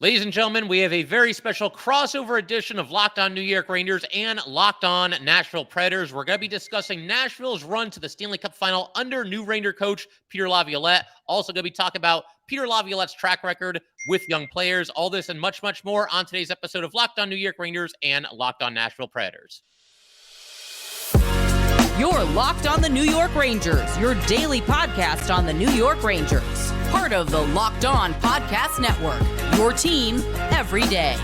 Ladies and gentlemen, we have a very special crossover edition of Locked On New York Rangers and Locked On Nashville Predators. We're going to be discussing Nashville's run to the Stanley Cup final under new Ranger coach Peter Laviolette. Also going to be talking about Peter Laviolette's track record with young players. All this and much, much more on today's episode of Locked On New York Rangers and Locked On Nashville Predators. You're Locked On the New York Rangers, your daily podcast on the New York Rangers. Part of the Locked On Podcast Network, your team every day.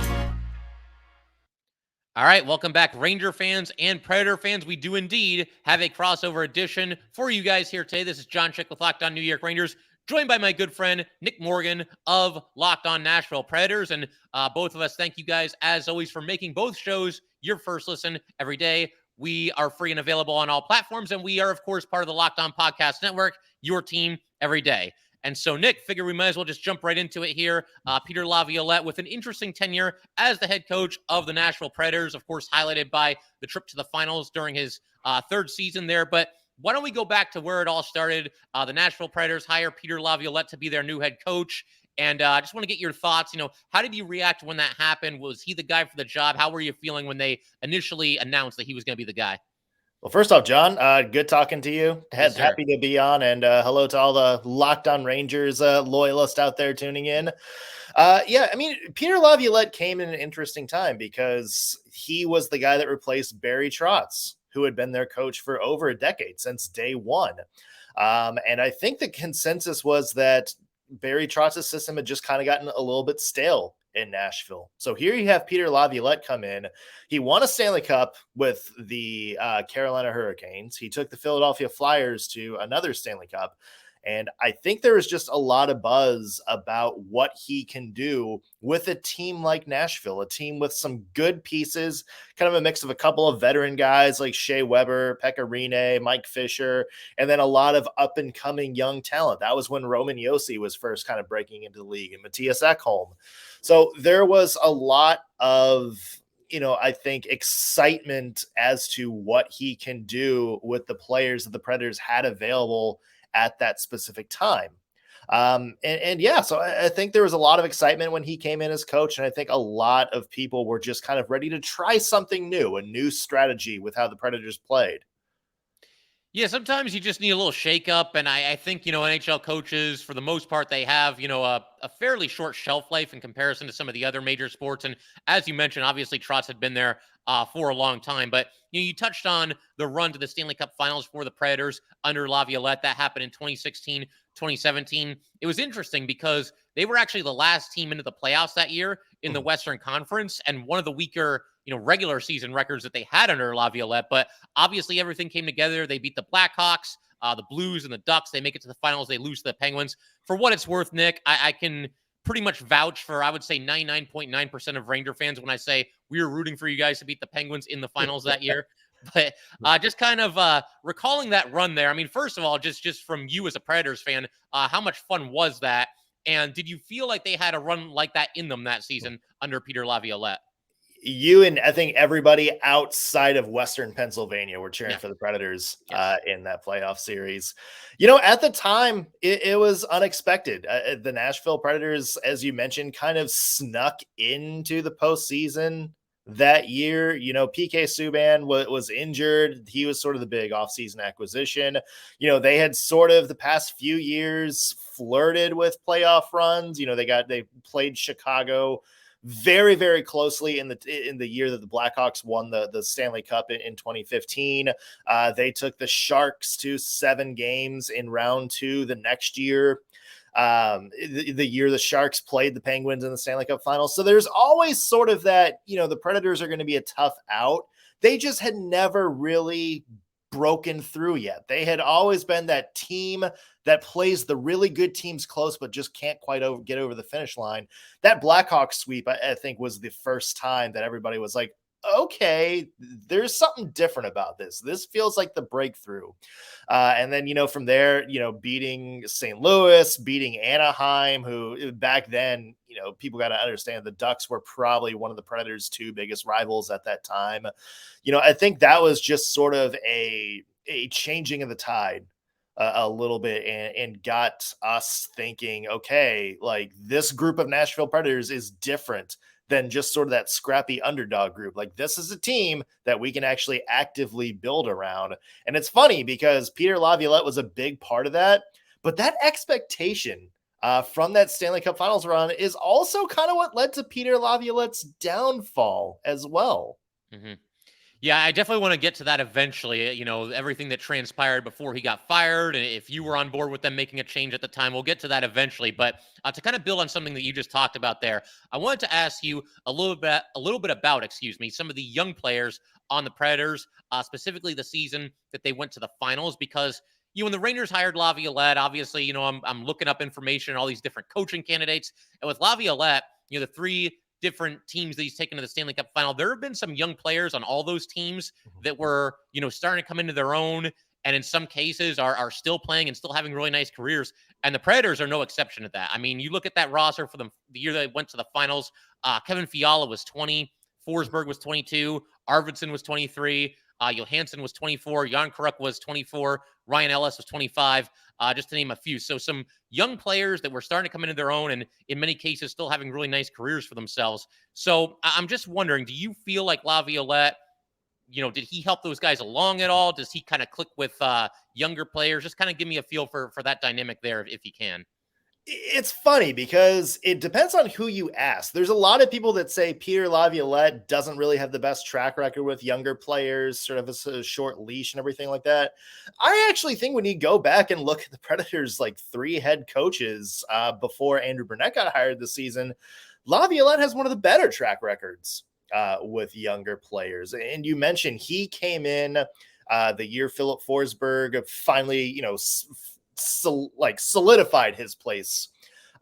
All right, welcome back, Ranger fans and Predator fans. We do indeed have a crossover edition for you guys here today. This is Jon Chik with Locked On New York Rangers, joined by my good friend Nick Morgan of Locked On Nashville Predators. And both of us thank you guys, as always, for making both shows your first listen every day. We are free and available on all platforms, and we are, of course, part of the Locked On Podcast Network, your team every day. And so, Nick, figure we might as well just jump right into it here. Peter Laviolette with an interesting tenure as the head coach of the Nashville Predators, of course, highlighted by the trip to the finals during his third season there. But why don't we go back to where it all started? The Nashville Predators hire Peter Laviolette to be their new head coach. And I just want to get your thoughts. How did you react when that happened? Was he the guy for the job? How were you feeling when they initially announced that he was going to be the guy? Well, first off, John, good talking to you. Yes, Happy to be on, and hello to all the Locked On Rangers loyalists out there tuning in. Peter Laviolette came in an interesting time because he was the guy that replaced Barry Trotz, who had been their coach for over a decade, since day one. And I think the consensus was that Barry Trotz's system had just kind of gotten a little bit stale in Nashville. So here you have Peter Laviolette come in. He won a Stanley Cup with the Carolina Hurricanes. He took the Philadelphia Flyers to another Stanley Cup. And I think there is just a lot of buzz about what he can do with a team like Nashville, a team with some good pieces, kind of a mix of a couple of veteran guys like Shea Weber, Pekka Rinne, Mike Fisher, and then a lot of up-and-coming young talent. That was when Roman Josi was first kind of breaking into the league, and Matthias Ekholm. So there was a lot of, I think, excitement as to what he can do with the players that the Predators had available at that specific time. So I think there was a lot of excitement when he came in as coach. And I think a lot of people were just kind of ready to try something new, a new strategy with how the Predators played. Yeah, sometimes you just need a little shakeup, and I think, NHL coaches, for the most part, they have, a fairly short shelf life in comparison to some of the other major sports. And as you mentioned, obviously, Trotz had been there for a long time. But, you touched on the run to the Stanley Cup Finals for the Predators under Laviolette. That happened in 2016, 2017. It was interesting because they were actually the last team into the playoffs that year in the Western Conference, and one of the weaker regular season records that they had under Laviolette. But obviously everything came together. They beat the Blackhawks, the Blues, and the Ducks. They make it to the finals. They lose to the Penguins. For what it's worth, Nick, I can pretty much vouch for, I would say, 99.9% of Ranger fans when I say we were rooting for you guys to beat the Penguins in the finals that year. But just kind of recalling that run there. I mean, first of all, just from you as a Predators fan, how much fun was that? And did you feel like they had a run like that in them that season under Peter Laviolette? You and I think everybody outside of Western Pennsylvania were cheering for the Predators in that playoff series. At the time, it was unexpected. The Nashville Predators, as you mentioned, kind of snuck into the postseason that year. PK Subban was injured. He was sort of the big offseason acquisition. They had sort of the past few years flirted with playoff runs. They played Chicago very, very closely in the year that the Blackhawks won the Stanley Cup in 2015. They took the Sharks to 7 games in round 2 the next year. The year the Sharks played the Penguins in the Stanley Cup Finals. So there's always sort of that, the Predators are going to be a tough out. They just had never really broken through yet. They had always been that team that plays the really good teams close, but just can't quite get over the finish line. That Blackhawks sweep, I think, was the first time that everybody was like, okay, there's something different about this. This feels like the breakthrough. And then, from there, beating St. Louis, beating Anaheim, who back then, people got to understand the Ducks were probably one of the Predators' 2 biggest rivals at that time. I think that was just sort of a changing of the tide a little bit and got us thinking, okay, like this group of Nashville Predators is different than just sort of that scrappy underdog group. Like this is a team that we can actually actively build around. And it's funny because Peter Laviolette was a big part of that, but that expectation from that Stanley Cup Finals run is also kind of what led to Peter Laviolette's downfall as well. Mm-hmm. Yeah, I definitely want to get to that eventually. Everything that transpired before he got fired, and if you were on board with them making a change at the time, we'll get to that eventually. But to kind of build on something that you just talked about there, I wanted to ask you a little bit about, some of the young players on the Predators, specifically the season that they went to the finals. Because when the Rangers hired Laviolette, obviously, I'm looking up information on all these different coaching candidates, and with Laviolette, the three different teams that he's taken to the Stanley Cup final, there have been some young players on all those teams that were, starting to come into their own, and in some cases are still playing and still having really nice careers. And the Predators are no exception to that. I mean, you look at that roster for them the year they went to the finals. Kevin Fiala was 20, Forsberg was 22, Arvidsson was 23, Johansson was 24, Jan Kruk was 24, Ryan Ellis was 25, just to name a few. So some young players that were starting to come into their own and in many cases still having really nice careers for themselves. So I'm just wondering, do you feel like Laviolette, did he help those guys along at all? Does he kind of click with younger players? Just kind of give me a feel for that dynamic there if he can. It's funny because it depends on who you ask. There's a lot of people that say Peter Laviolette doesn't really have the best track record with younger players, sort of a short leash and everything like that. I actually think when you go back and look at the Predators, like 3 head coaches before Andrew Burnett got hired this season, Laviolette has one of the better track records with younger players. And you mentioned he came in the year Philip Forsberg finally, solidified his place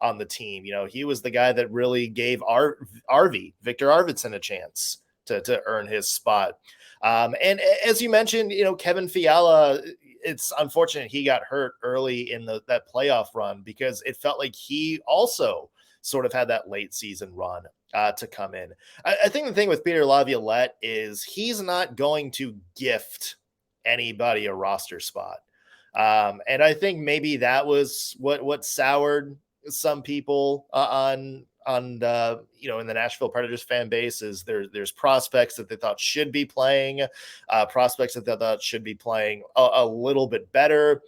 on the team. He was the guy that really gave Victor Arvidsson a chance to earn his spot. And as you mentioned, Kevin Fiala, it's unfortunate he got hurt early in that playoff run because it felt like he also sort of had that late season run to come in. I think the thing with Peter Laviolette is he's not going to gift anybody a roster spot. And I think maybe that was what soured some people in the Nashville Predators fan base is there's prospects that they thought should be playing, prospects that they thought should be playing a little bit better.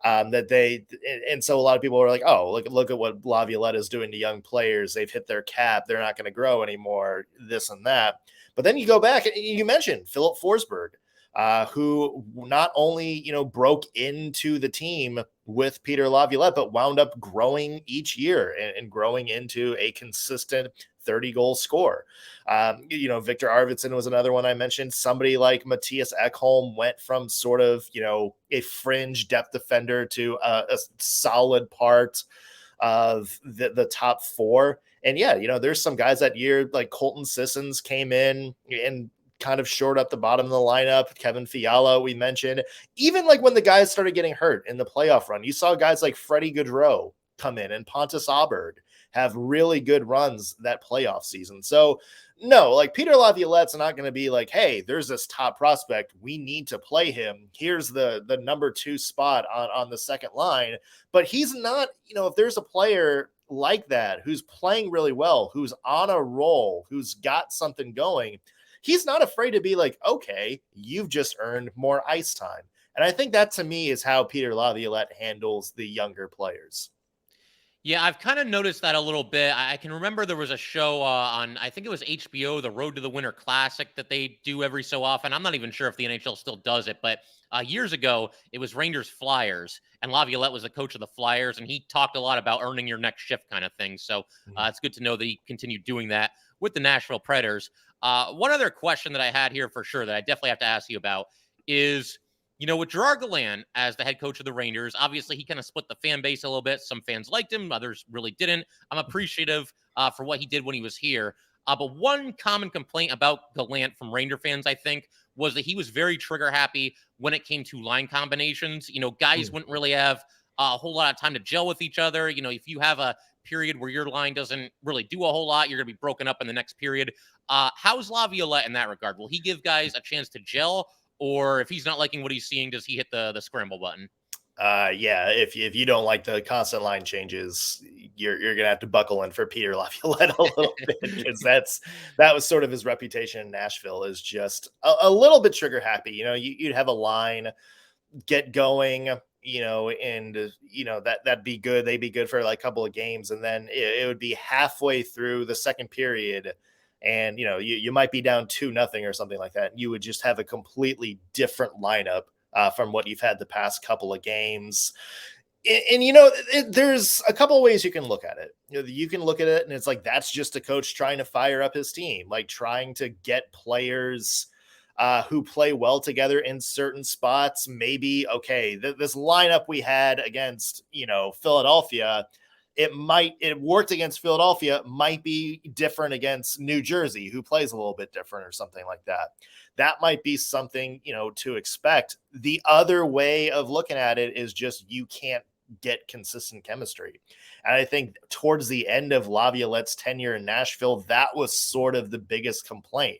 And so a lot of people are like, oh, look at what Laviolette is doing to young players. They've hit their cap. They're not going to grow anymore, this and that. But then you go back and you mentioned Philip Forsberg. Who not only, broke into the team with Peter Laviolette, but wound up growing each year and growing into a consistent 30-goal scorer. Victor Arvidsson was another one I mentioned. Somebody like Matthias Ekholm went from sort of, a fringe depth defender to a solid part of the top 4. And yeah, there's some guys that year, like Colton Sissons came in and kind of shored up the bottom of the lineup. Kevin Fiala, we mentioned. Even like when the guys started getting hurt in the playoff run, you saw guys like Freddie Gaudreau come in and Pontus Aberg have really good runs that playoff season. So no, like Peter Laviolette's not going to be like, hey, there's this top prospect. We need to play him. Here's the number 2 spot on the second line. But he's not, if there's a player like that who's playing really well, who's on a roll, who's got something going, he's not afraid to be like, okay, you've just earned more ice time. And I think that to me is how Peter Laviolette handles the younger players. Yeah, I've kind of noticed that a little bit. I can remember there was a show on, I think it was HBO, the Road to the Winter Classic that they do every so often. I'm not even sure if the NHL still does it, but years ago, it was Rangers Flyers, and Laviolette was the coach of the Flyers, and he talked a lot about earning your next shift kind of thing. So it's good to know that he continued doing that with the Nashville Predators. One other question that I had here for sure that I definitely have to ask you about is, with Gerard Gallant as the head coach of the Rangers, obviously he kind of split the fan base a little bit. Some fans liked him, others really didn't. I'm appreciative for what he did when he was here. But one common complaint about Gallant from Ranger fans, I think, was that he was very trigger happy when it came to line combinations. Guys wouldn't really have a whole lot of time to gel with each other. If you have a period where your line doesn't really do a whole lot, you're going to be broken up in the next period. How's Laviolette in that regard? Will he give guys a chance to gel? Or if he's not liking what he's seeing, does he hit the scramble button? Yeah, if you don't like the constant line changes, you're gonna have to buckle in for Peter Laviolette a little bit, because that was sort of his reputation in Nashville, is just a little bit trigger happy. You'd have a line get going, and that'd be good. They'd be good for like a couple of games, and then it would be halfway through the second period, and you might be down 2-0 or something like that. And you would just have a completely different lineup from what you've had the past couple of games. And there's a couple of ways you can look at it. You can look at it and it's like, that's just a coach trying to fire up his team, like trying to get players who play well together in certain spots. Maybe, okay, this lineup we had against, Philadelphia, it worked against Philadelphia, might be different against New Jersey, who plays a little bit different or something like that. That might be something, to expect. The other way of looking at it is just, you can't get consistent chemistry. And I think towards the end of Laviolette's tenure in Nashville, that was sort of the biggest complaint,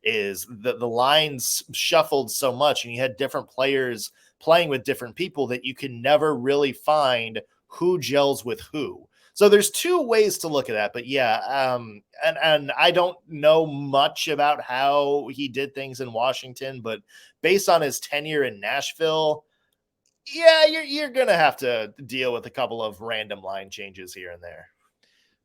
is that the lines shuffled so much and you had different players playing with different people that you can never really find who gels with who. So there's two ways to look at that, but yeah. And I don't know much about how he did things in Washington, but based on his tenure in Nashville, yeah, you're going to have to deal with a couple of random line changes here and there.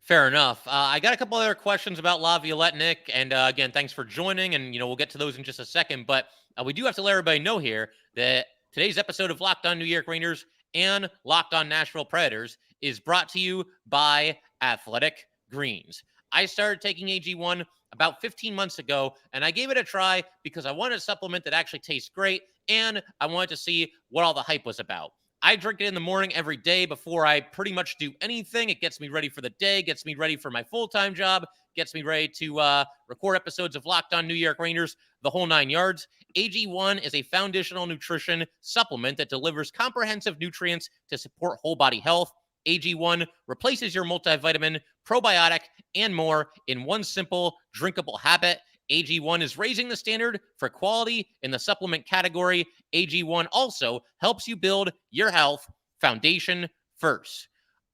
Fair enough. I got a couple other questions about Laviolette, Nick, and again, thanks for joining, and we'll get to those in just a second, but we do have to let everybody know here that today's episode of Locked On New York Rangers and Locked On Nashville Predators is brought to you by Athletic Greens. I started taking AG1 about 15 months ago, and I gave it a try because I wanted a supplement that actually tastes great, and I wanted to see what all the hype was about. I drink it in the morning every day before I pretty much do anything. It gets me ready for the day, gets me ready for my full-time job, gets me ready to record episodes of Locked On New York Rangers, the whole 9 yards. AG1 is a foundational nutrition supplement that delivers comprehensive nutrients to support whole body health. AG1 replaces your multivitamin, probiotic, and more in one simple, drinkable habit. AG1 is raising the standard for quality in the supplement category. AG1 also helps you build your health foundation first.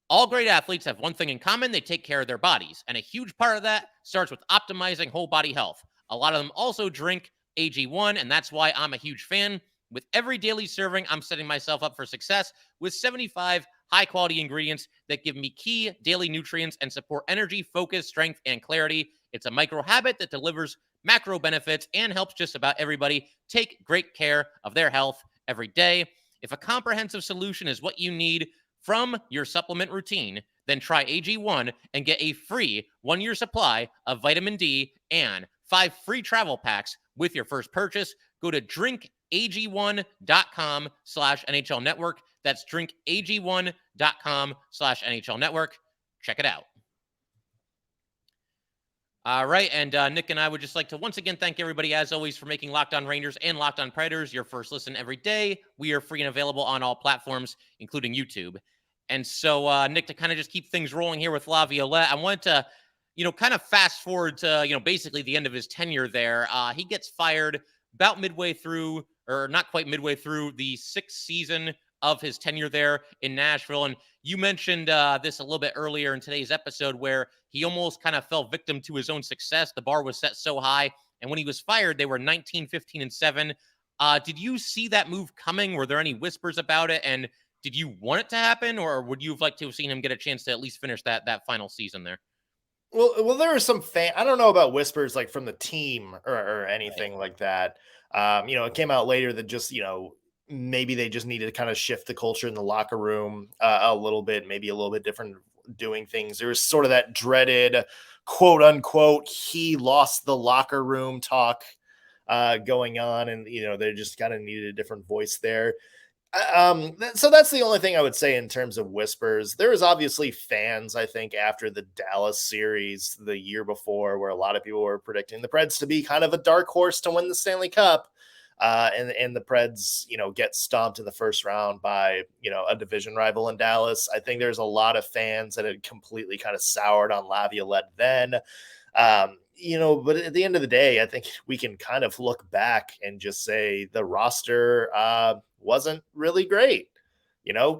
All great athletes have one thing in common: they take care of their bodies. And a huge part of that starts with optimizing whole body health. A lot of them also drink AG1, and that's why I'm a huge fan. With every daily serving, I'm setting myself up for success with 75 high-quality ingredients that give me key daily nutrients and support energy, focus, strength, and clarity. It's a micro habit that delivers macro benefits and helps just about everybody take great care of their health every day. If a comprehensive solution is what you need from your supplement routine, then try AG1 and get a free 1-year supply of vitamin D and 5 free travel packs with your first purchase. Go to drinkag1.com/NHL Network. That's drinkag1.com/NHL Network. Check it out. All right, and Nick and I would just like to once again thank everybody, as always, for making Locked On Rangers and Locked On Predators your first listen every day. We are free and available on all platforms, including YouTube. And so, Nick, to kind of just keep things rolling here with Laviolette, I wanted to, kind of fast forward to, basically the end of his tenure there. He gets fired about midway through, or not quite midway through, the 6th season of his tenure there in Nashville. And you mentioned this a little bit earlier in today's episode, where he almost kind of fell victim to his own success. The bar was set so high, and when he was fired, they were 19, 15, and 7. Did you see that move coming? Were there any whispers about it? And did you want it to happen, or would you have liked to have seen him get a chance to at least finish that final season there? Well, there are some I don't know about whispers like from the team or anything like that. It came out later that just, maybe they just needed to kind of shift the culture in the locker room a little bit, maybe a little bit different doing things. There was sort of that dreaded quote unquote, he lost the locker room talk going on. And, they just kind of needed a different voice there. So that's the only thing I would say in terms of whispers. There was obviously fans, I think, after the Dallas series the year before, where a lot of people were predicting the Preds to be kind of a dark horse to win the Stanley Cup. And the Preds, get stomped in the first round by, a division rival in Dallas. I think there's a lot of fans that had completely kind of soured on Laviolette then. But at the end of the day, I think we can kind of look back and just say the roster wasn't really great.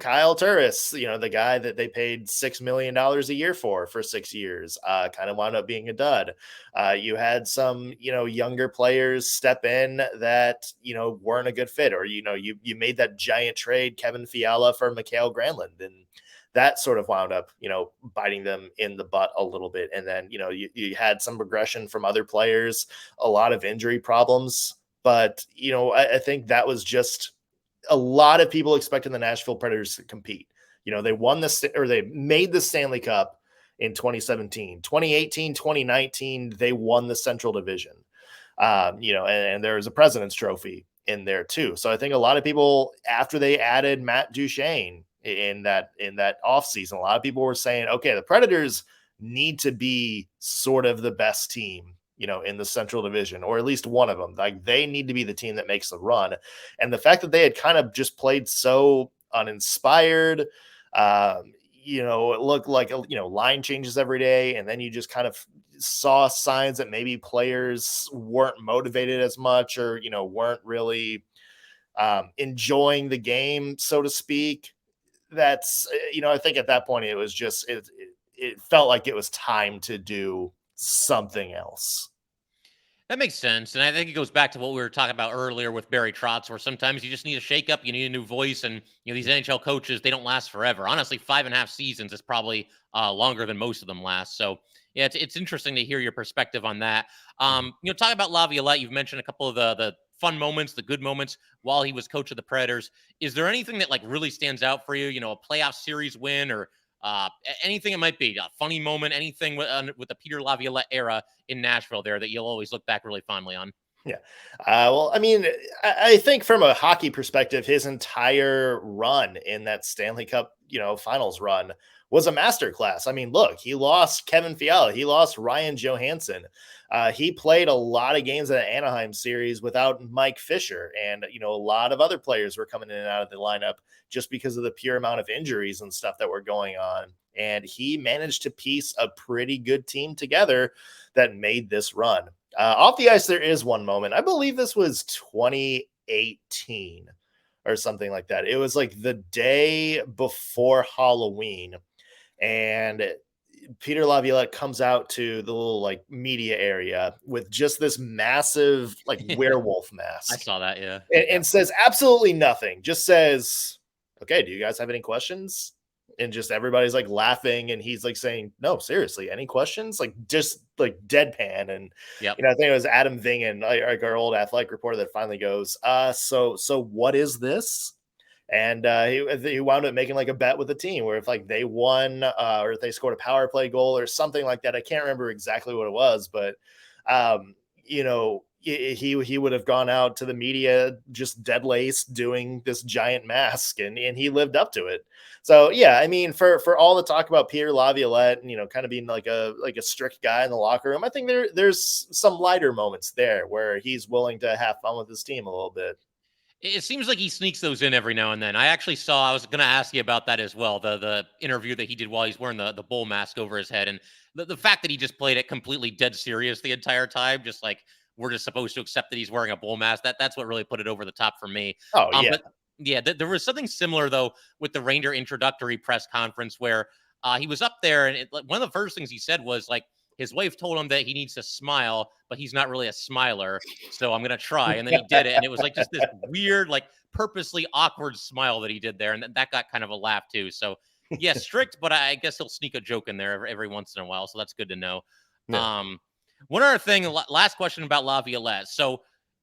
Kyle Turris, the guy that they paid $6 million a year for 6 years, kind of wound up being a dud. You had some, younger players step in that, weren't a good fit, or, you made that giant trade, Kevin Fiala for Mikael Granlund, and that sort of wound up, biting them in the butt a little bit. And then, you had some regression from other players, a lot of injury problems. But, I think that was just a lot of people expecting the Nashville Predators to compete. They made the Stanley Cup in 2017, 2018, 2019, they won the Central Division. And there was a President's Trophy in there too. So I think a lot of people, after they added Matt Duchene in that offseason, a lot of people were saying, okay, the Predators need to be sort of the best team, in the Central Division, or at least one of them. Like, they need to be the team that makes the run. And the fact that they had kind of just played so uninspired, it looked like, line changes every day. And then you just kind of saw signs that maybe players weren't motivated as much, or, weren't really enjoying the game, so to speak. That's, I think at that point it was just, it felt like it was time to do something else. That makes sense. And I think it goes back to what we were talking about earlier with Barry Trotz, where sometimes you just need a shakeup, you need a new voice. And, these NHL coaches, they don't last forever. Honestly, 5.5 seasons is probably longer than most of them last. So, yeah, it's interesting to hear your perspective on that. Talking about Laviolette, you've mentioned a couple of the fun moments, the good moments while he was coach of the Predators. Is there anything that really stands out for you? A playoff series win, or anything it might be, a funny moment, anything with the Peter Laviolette era in Nashville there that you'll always look back really fondly on? Yeah. Well, I mean, I think from a hockey perspective, his entire run in that Stanley Cup, finals run was a masterclass. I mean, look, he lost Kevin Fiala. He lost Ryan Johansson. He played a lot of games in the Anaheim series without Mike Fisher. And, a lot of other players were coming in and out of the lineup just because of the pure amount of injuries and stuff that were going on. And he managed to piece a pretty good team together that made this run. Off the ice, there is one moment. I believe this was 2018 or something like that. It was like the day before Halloween. And Peter Laviolette comes out to the little media area with just this massive werewolf mask. I saw that, yeah. And says absolutely nothing. Just says, okay, do you guys have any questions? And just everybody's laughing, and he's saying, no, seriously, any questions? Just deadpan. And yep. I think it was Adam Vingen, our old athletic reporter, that finally goes, so what is this? And he wound up making a bet with the team where if they won or if they scored a power play goal or something like that. I can't remember exactly what it was, but he would have gone out to the media just dead laced doing this giant mask, and he lived up to it. So yeah, I mean, for all the talk about Peter Laviolette and kind of being like a strict guy in the locker room, I think there's some lighter moments there where he's willing to have fun with his team a little bit. It seems like he sneaks those in every now and then. I was going to ask you about that as well. The interview that he did while he's wearing the bull mask over his head, and the fact that he just played it completely dead serious the entire time, just we're just supposed to accept that he's wearing a bull mask. That's what really put it over the top for me. Oh, yeah. But yeah, there was something similar though with the Ranger introductory press conference where he was up there, and one of the first things he said was his wife told him that he needs to smile, but he's not really a smiler. So I'm going to try. And then he did it. And it was just this weird, purposely awkward smile that he did there. And that got kind of a laugh too. So yeah, strict, but I guess he'll sneak a joke in there every once in a while. So that's good to know. Yeah. One other thing, last question about Laviolette. So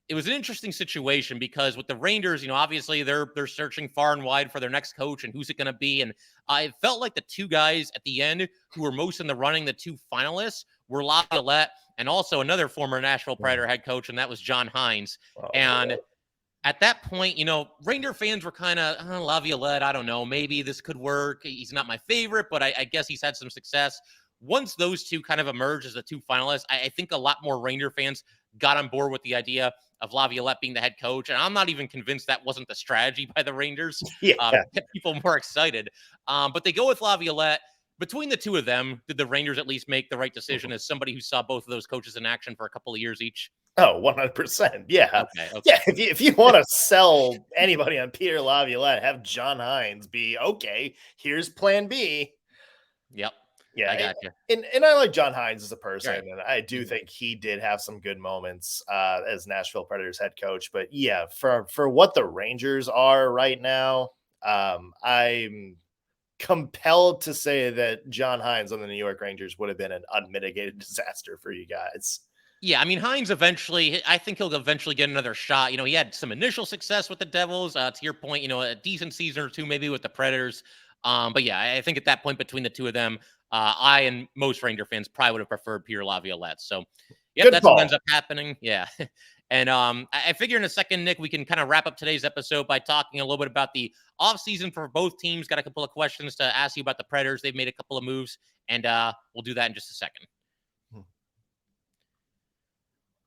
it was an interesting situation because with the Rangers, obviously they're searching far and wide for their next coach and who's it going to be. And it felt like the two guys at the end who were most in the running, the two finalists, were Laviolette and also another former Nashville Predator head coach, and that was John Hines. And at that point, Ranger fans were kind of, Laviolette, I don't know, maybe this could work. He's not my favorite, but I guess he's had some success. Once those two kind of emerged as the two finalists, I think a lot more Ranger fans got on board with the idea of Laviolette being the head coach. And I'm not even convinced that wasn't the strategy by the Rangers. Get people more excited. But they go with Laviolette. Between the two of them, did the Rangers at least make the right decision as somebody who saw both of those coaches in action for a couple of years each? Oh, 100%. Yeah. Okay. Yeah. If you want to sell anybody on Peter Laviolette, have John Hines be okay. Here's plan B. Yep. Yeah. I got you. And I like John Hines as a person. Right. And I do think he did have some good moments as Nashville Predators head coach. But yeah, for what the Rangers are right now, I'm compelled to say that John Hines on the New York Rangers would have been an unmitigated disaster for you guys. Yeah, I mean, Hines eventually, I think he'll eventually get another shot. He had some initial success with the Devils. To your point, a decent season or two maybe with the Predators. But yeah, I think at that point between the two of them, I and most Ranger fans probably would have preferred Peter Laviolette. So, yep, Good that's call. what ends up happening. Yeah. And I figure in a second, Nick, we can kind of wrap up today's episode by talking a little bit about the offseason for both teams. Got a couple of questions to ask you about the Predators. They've made a couple of moves, and we'll do that in just a second.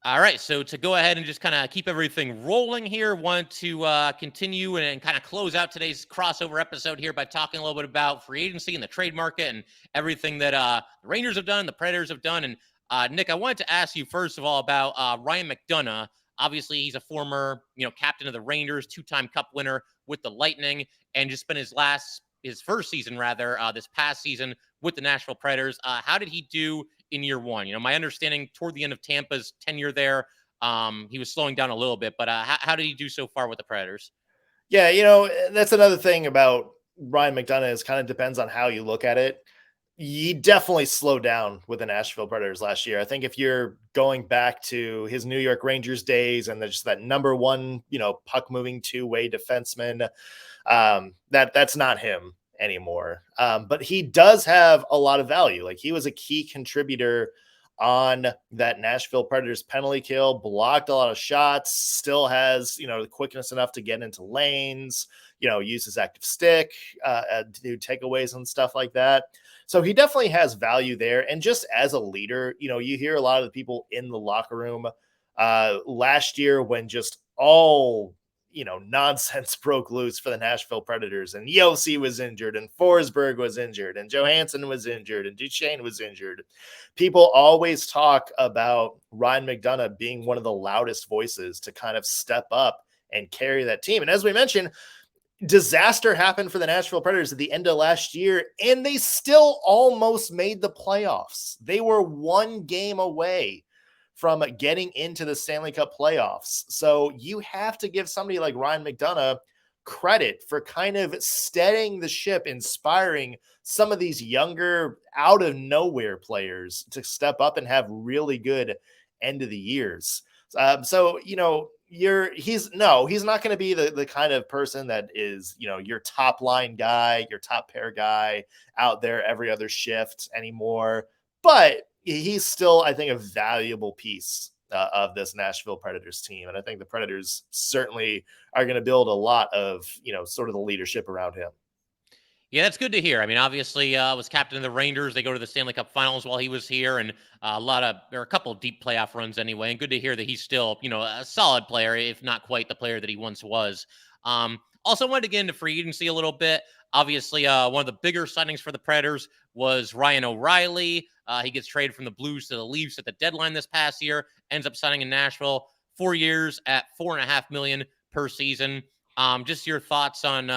All right, so to go ahead and just kind of keep everything rolling here, want to continue and kind of close out today's crossover episode here by talking a little bit about free agency and the trade market and everything that the Rangers have done, the Predators have done. And Nick, I wanted to ask you first of all about Ryan McDonough. Obviously, he's a former, captain of the Rangers, two-time Cup winner with the Lightning, and just spent his first season rather, this past season with the Nashville Predators. How did he do in year one? My understanding toward the end of Tampa's tenure there, he was slowing down a little bit, but how did he do so far with the Predators? Yeah, that's another thing about Ryan McDonough is kind of depends on how you look at it. He definitely slowed down with the Nashville Predators last year. I think if you're going back to his New York Rangers days and just that number one, puck moving two-way defenseman, that's not him anymore. But he does have a lot of value. Like he was a key contributor on that Nashville Predators penalty kill, blocked a lot of shots, still has, the quickness enough to get into lanes, use his active stick, to do takeaways and stuff like that. So he definitely has value there. And just as a leader, you hear a lot of the people in the locker room last year when just all nonsense broke loose for the Nashville Predators, and Yossi was injured, and Forsberg was injured, and Johansson was injured, and Duchesne was injured. People always talk about Ryan McDonough being one of the loudest voices to kind of step up and carry that team. And as we mentioned, disaster happened for the Nashville Predators at the end of last year, and they still almost made the playoffs. They were one game away from getting into the Stanley Cup playoffs. So you have to give somebody like Ryan McDonough credit for kind of steadying the ship, inspiring some of these younger out of nowhere players to step up and have really good end of the years. He's not going to be the kind of person that is, your top line guy, your top pair guy out there every other shift anymore. But he's still, I think, a valuable piece of this Nashville Predators team. And I think the Predators certainly are going to build a lot of, sort of the leadership around him. Yeah, that's good to hear. I mean, obviously, was captain of the Rangers. They go to the Stanley Cup Finals while he was here, and there are a couple of deep playoff runs anyway. And good to hear that he's still, a solid player, if not quite the player that he once was. Also, wanted to get into free agency a little bit. Obviously, one of the bigger signings for the Predators was Ryan O'Reilly. He gets traded from the Blues to the Leafs at the deadline this past year. Ends up signing in Nashville, 4 years at $4.5 million per season. Just your thoughts on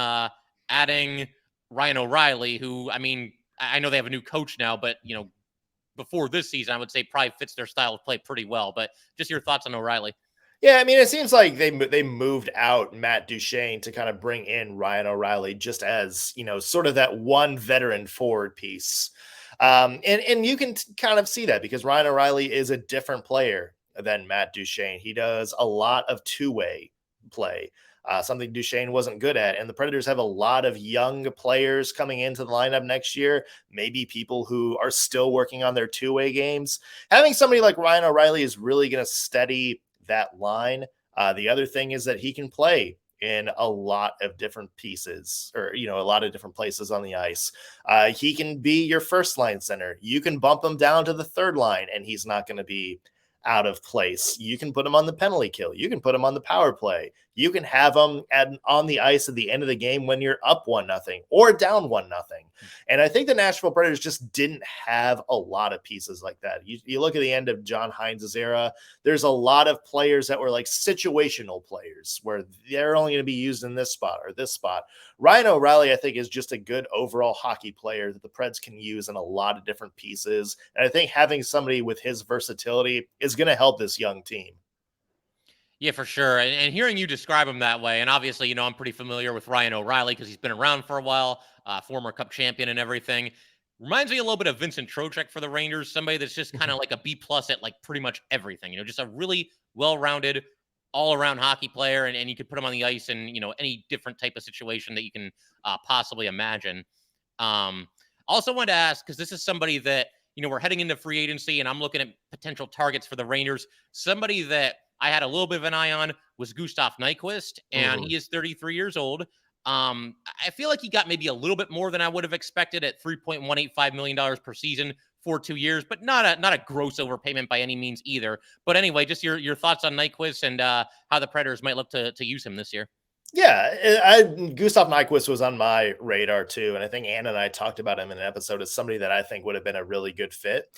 adding Ryan O'Reilly, who, I mean, I know they have a new coach now, but, before this season, I would say probably fits their style of play pretty well. But just your thoughts on O'Reilly. Yeah, I mean, it seems like they moved out Matt Duchesne to kind of bring in Ryan O'Reilly just as, sort of that one veteran forward piece. And you can kind of see that because Ryan O'Reilly is a different player than Matt Duchesne. He does a lot of two-way play. Something Duchesne wasn't good at. And the Predators have a lot of young players coming into the lineup next year, maybe people who are still working on their two-way games. Having somebody like Ryan O'Reilly is really going to steady that line. The other thing is that he can play in a lot of different pieces or, a lot of different places on the ice. He can be your first line center. You can bump him down to the third line and he's not going to be out of place. You can put him on the penalty kill. You can put him on the power play. You can have him on the ice at the end of the game when you're up 1-0 or down 1-0. And I think the Nashville Predators just didn't have a lot of pieces like that. You look at the end of John Hines' era, there's a lot of players that were like situational players where they're only going to be used in this spot or this spot. Ryan O'Reilly, I think, is just a good overall hockey player that the Preds can use in a lot of different pieces. And I think having somebody with his versatility is going to help this young team. Yeah, for sure. And hearing you describe him that way, and obviously, I'm pretty familiar with Ryan O'Reilly because he's been around for a while, former Cup champion and everything. Reminds me a little bit of Vincent Trocheck for the Rangers, somebody that's just kind of like a B+ at like pretty much everything. Just a really well-rounded, all-around hockey player, and you could put him on the ice in any different type of situation that you can possibly imagine. Also wanted to ask, because this is somebody that we're heading into free agency, and I'm looking at potential targets for the Rangers. Somebody that I had a little bit of an eye on was Gustav Nyquist, and he is 33 years old. I feel like he got maybe a little bit more than I would have expected at $3.185 million per season for 2 years, but not a gross overpayment by any means either. But anyway, just your thoughts on Nyquist and how the Predators might look to use him this year. Yeah, Gustav Nyquist was on my radar too, and I think Anna and I talked about him in an episode as somebody that I think would have been a really good fit.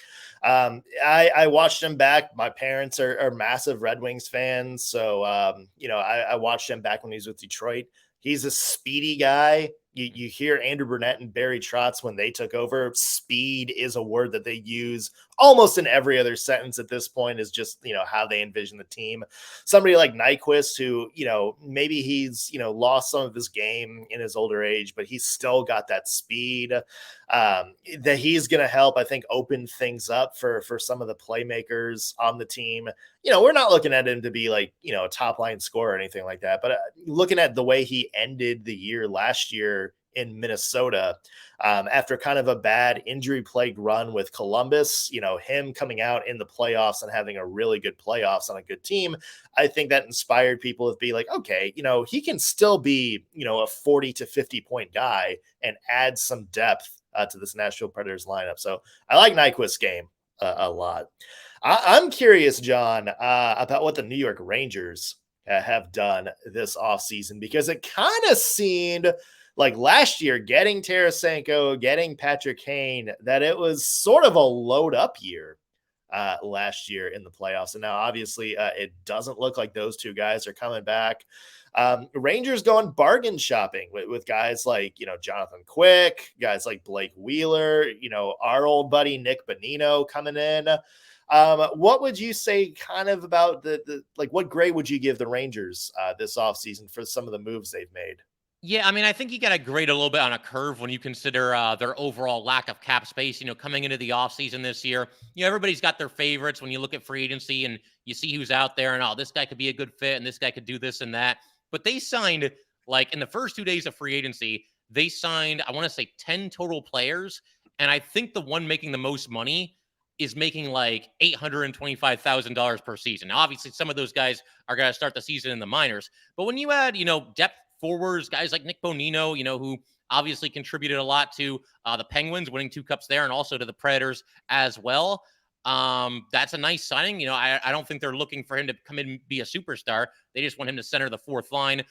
I watched him back. My parents are massive Red Wings fans, so I watched him back when he was with Detroit. He's a speedy guy. You hear Andrew Burnett and Barry Trotz when they took over. Speed is a word that they use almost in every other sentence at this point, is just, how they envision the team. Somebody like Nyquist, who, maybe he's, lost some of his game in his older age, but he's still got that speed that he's going to help, I think, open things up for some of the playmakers on the team. We're not looking at him to be like, a top line scorer or anything like that, but looking at the way he ended the year last year in Minnesota, after kind of a bad injury-plagued run with Columbus, him coming out in the playoffs and having a really good playoffs on a good team, I think that inspired people to be like, okay, he can still be, a 40 to 50 point guy and add some depth to this Nashville Predators lineup. So I like Nyquist's game a lot. I'm curious, John, about what the New York Rangers have done this offseason, because it kind of seemed like last year, getting Tarasenko, getting Patrick Kane, that it was sort of a load up year last year in the playoffs. And now obviously it doesn't look like those two guys are coming back. Rangers going bargain shopping with guys like, Jonathan Quick, guys like Blake Wheeler, our old buddy Nick Bonino coming in. What would you say kind of about the what grade would you give the Rangers this offseason for some of the moves they've made? Yeah, I think you got to grade a little bit on a curve when you consider their overall lack of cap space, coming into the offseason this year. Everybody's got their favorites when you look at free agency and you see who's out there and, this guy could be a good fit and this guy could do this and that. But they signed, in the first 2 days of free agency, they signed, I want to say 10 total players. And I think the one making the most money is making like $825,000 per season. Now, obviously, some of those guys are going to start the season in the minors. But when you add, depth forwards, guys like Nick Bonino, who obviously contributed a lot to the Penguins winning 2 cups there and also to the Predators as well. That's a nice signing. I don't think they're looking for him to come in and be a superstar. They just want him to center the fourth line.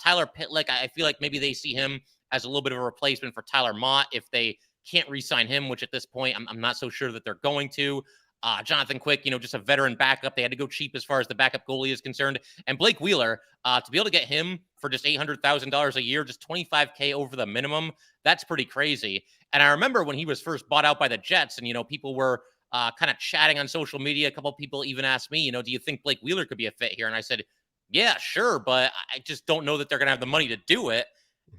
Tyler Pitlick, I feel like maybe they see him as a little bit of a replacement for Tyler Mott if they can't re-sign him, which at this point, I'm not so sure that they're going to. Jonathan Quick, just a veteran backup. They had to go cheap as far as the backup goalie is concerned. And Blake Wheeler, to be able to get him for just $800,000 a year, just $25K over the minimum, that's pretty crazy. And I remember when he was first bought out by the Jets and, people were kind of chatting on social media. A couple of people even asked me, do you think Blake Wheeler could be a fit here? And I said, yeah, sure, but I just don't know that they're going to have the money to do it.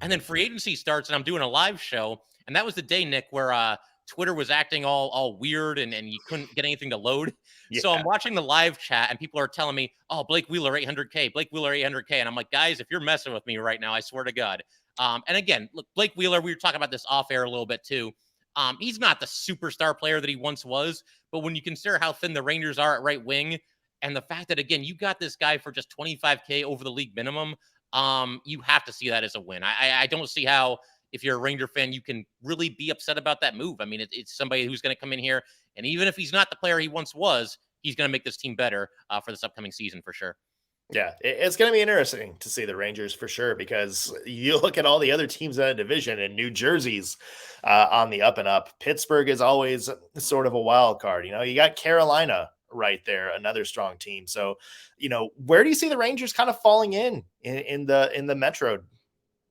And then free agency starts and I'm doing a live show. And that was the day, Nick, where Twitter was acting all weird and you couldn't get anything to load. Yeah. So I'm watching the live chat and people are telling me, oh, Blake Wheeler, 800K, Blake Wheeler, 800K. And I'm like, guys, if you're messing with me right now, I swear to God. And again, look, Blake Wheeler, we were talking about this off air a little bit too. He's not the superstar player that he once was, but when you consider how thin the Rangers are at right wing and the fact that, again, you got this guy for just $25K over the league minimum, you have to see that as a win. I don't see how, if you're a Ranger fan, you can really be upset about that move. It's somebody who's going to come in here, and even if he's not the player he once was, he's going to make this team better for this upcoming season for sure. Yeah, it's going to be interesting to see the Rangers for sure, because you look at all the other teams in that division, and New Jersey's on the up and up. Pittsburgh is always sort of a wild card. You got Carolina right there, another strong team. So, where do you see the Rangers kind of falling in the Metro?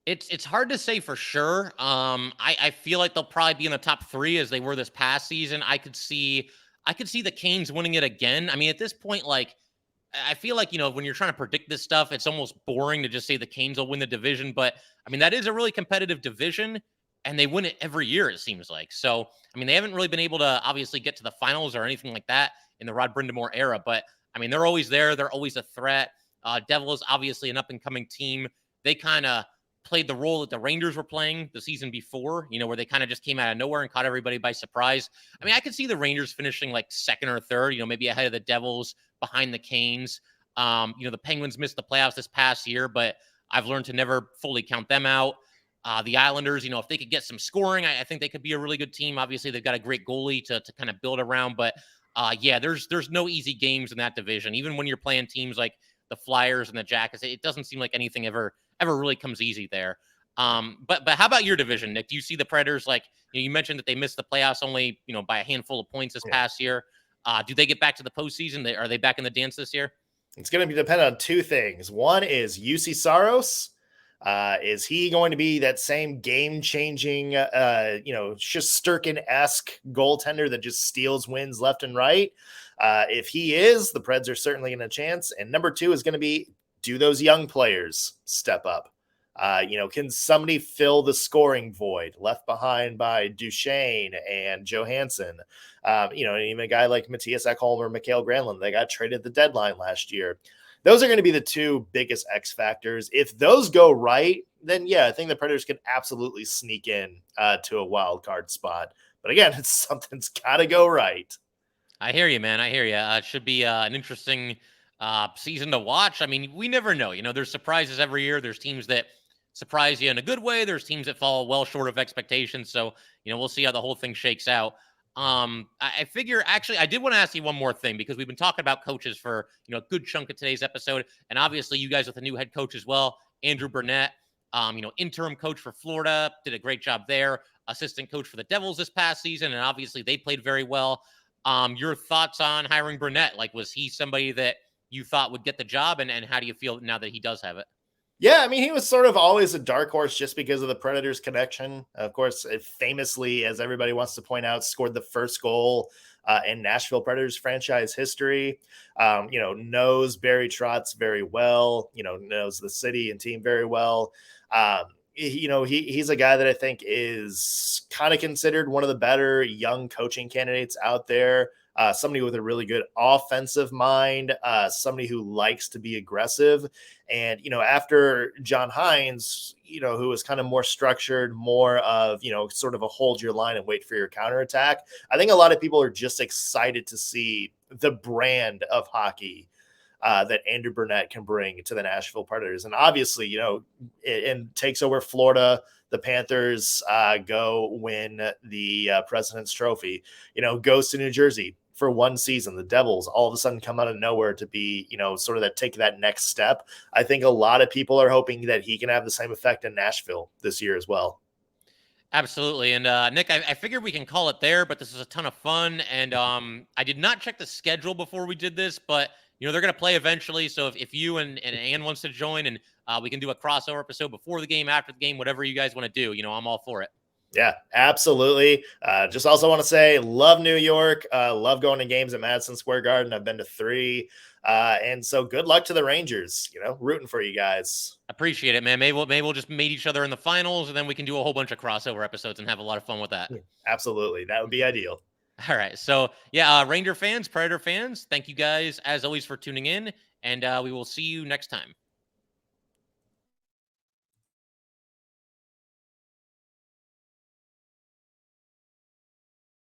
It's hard to say for sure. I feel like they'll probably be in the top 3 as they were this past season. I could see the Canes winning it again. I mean, at this point, like, I feel like, when you're trying to predict this stuff, it's almost boring to just say the Canes will win the division. But I mean, that is a really competitive division, and they win it every year, it seems like. So, I mean, they haven't really been able to obviously get to the finals or anything like that in the Rod Brindamore era. But I mean, they're always there. They're always a threat. Devils, obviously an up and coming team. They kind of played the role that the Rangers were playing the season before, where they kind of just came out of nowhere and caught everybody by surprise. I mean, I could see the Rangers finishing like second or third, maybe ahead of the Devils, behind the Canes. The Penguins missed the playoffs this past year, but I've learned to never fully count them out. The Islanders, if they could get some scoring, I think they could be a really good team. Obviously, they've got a great goalie to kind of build around, but yeah, there's no easy games in that division. Even when you're playing teams like the Flyers and the Jackets, it doesn't seem like anything ever really comes easy there. But how about your division, Nick? Do you see the Predators, like, you mentioned that they missed the playoffs only, by a handful of points this past year. Do they get back to the postseason? Are they back in the dance this year? It's going to be dependent on 2 things. One is UC Saros. Is he going to be that same game-changing, Shesterkin-esque goaltender that just steals wins left and right? If he is, the Preds are certainly in a chance. And number 2 is going to be, do those young players step up? Can somebody fill the scoring void left behind by Duchesne and Johansson? Even a guy like Matthias Ekholm or Mikael Granlund, they got traded at the deadline last year. Those are going to be the 2 biggest X factors. If those go right, then yeah, I think the Predators could absolutely sneak in to a wild card spot. But again, something's got to go right. I hear you, man. I hear you. It should be an interesting season to watch. I mean, we never know. There's surprises every year. There's teams that surprise you in a good way. There's teams that fall well short of expectations. So, we'll see how the whole thing shakes out. I figure, actually, I did want to ask you one more thing, because we've been talking about coaches for, a good chunk of today's episode. And obviously you guys with a new head coach as well, Andrew Burnett, interim coach for Florida, did a great job there. Assistant coach for the Devils this past season. And obviously they played very well. Your thoughts on hiring Burnett? Like, was he somebody that you thought would get the job? And how do you feel now that he does have it? Yeah, I mean, he was sort of always a dark horse just because of the Predators connection. Of course, famously, as everybody wants to point out, scored the first goal in Nashville Predators franchise history. Knows Barry Trotz very well, knows the city and team very well. He's a guy that I think is kind of considered one of the better young coaching candidates out there. Somebody with a really good offensive mind, somebody who likes to be aggressive. And, after John Hines, who was kind of more structured, more of, sort of a hold your line and wait for your counterattack, I think a lot of people are just excited to see the brand of hockey that Andrew Burnett can bring to the Nashville Predators. And obviously, and takes over Florida. The Panthers go win the President's Trophy, goes to New Jersey for one season. The Devils all of a sudden come out of nowhere to be, sort of take that next step. I think a lot of people are hoping that he can have the same effect in Nashville this year as well. Absolutely. And Nick, I figured we can call it there, but this is a ton of fun. And I did not check the schedule before we did this, but they're going to play eventually. So if you and Ann wants to join, and we can do a crossover episode before the game, after the game, whatever you guys want to do, I'm all for it. Yeah, absolutely. Just also want to say, love New York. Love going to games at Madison Square Garden. I've been to 3. And so good luck to the Rangers, rooting for you guys. Appreciate it, man. Maybe we'll just meet each other in the finals, and then we can do a whole bunch of crossover episodes and have a lot of fun with that. Absolutely. That would be ideal. All right. So yeah, Ranger fans, Predator fans, thank you guys as always for tuning in, and we will see you next time.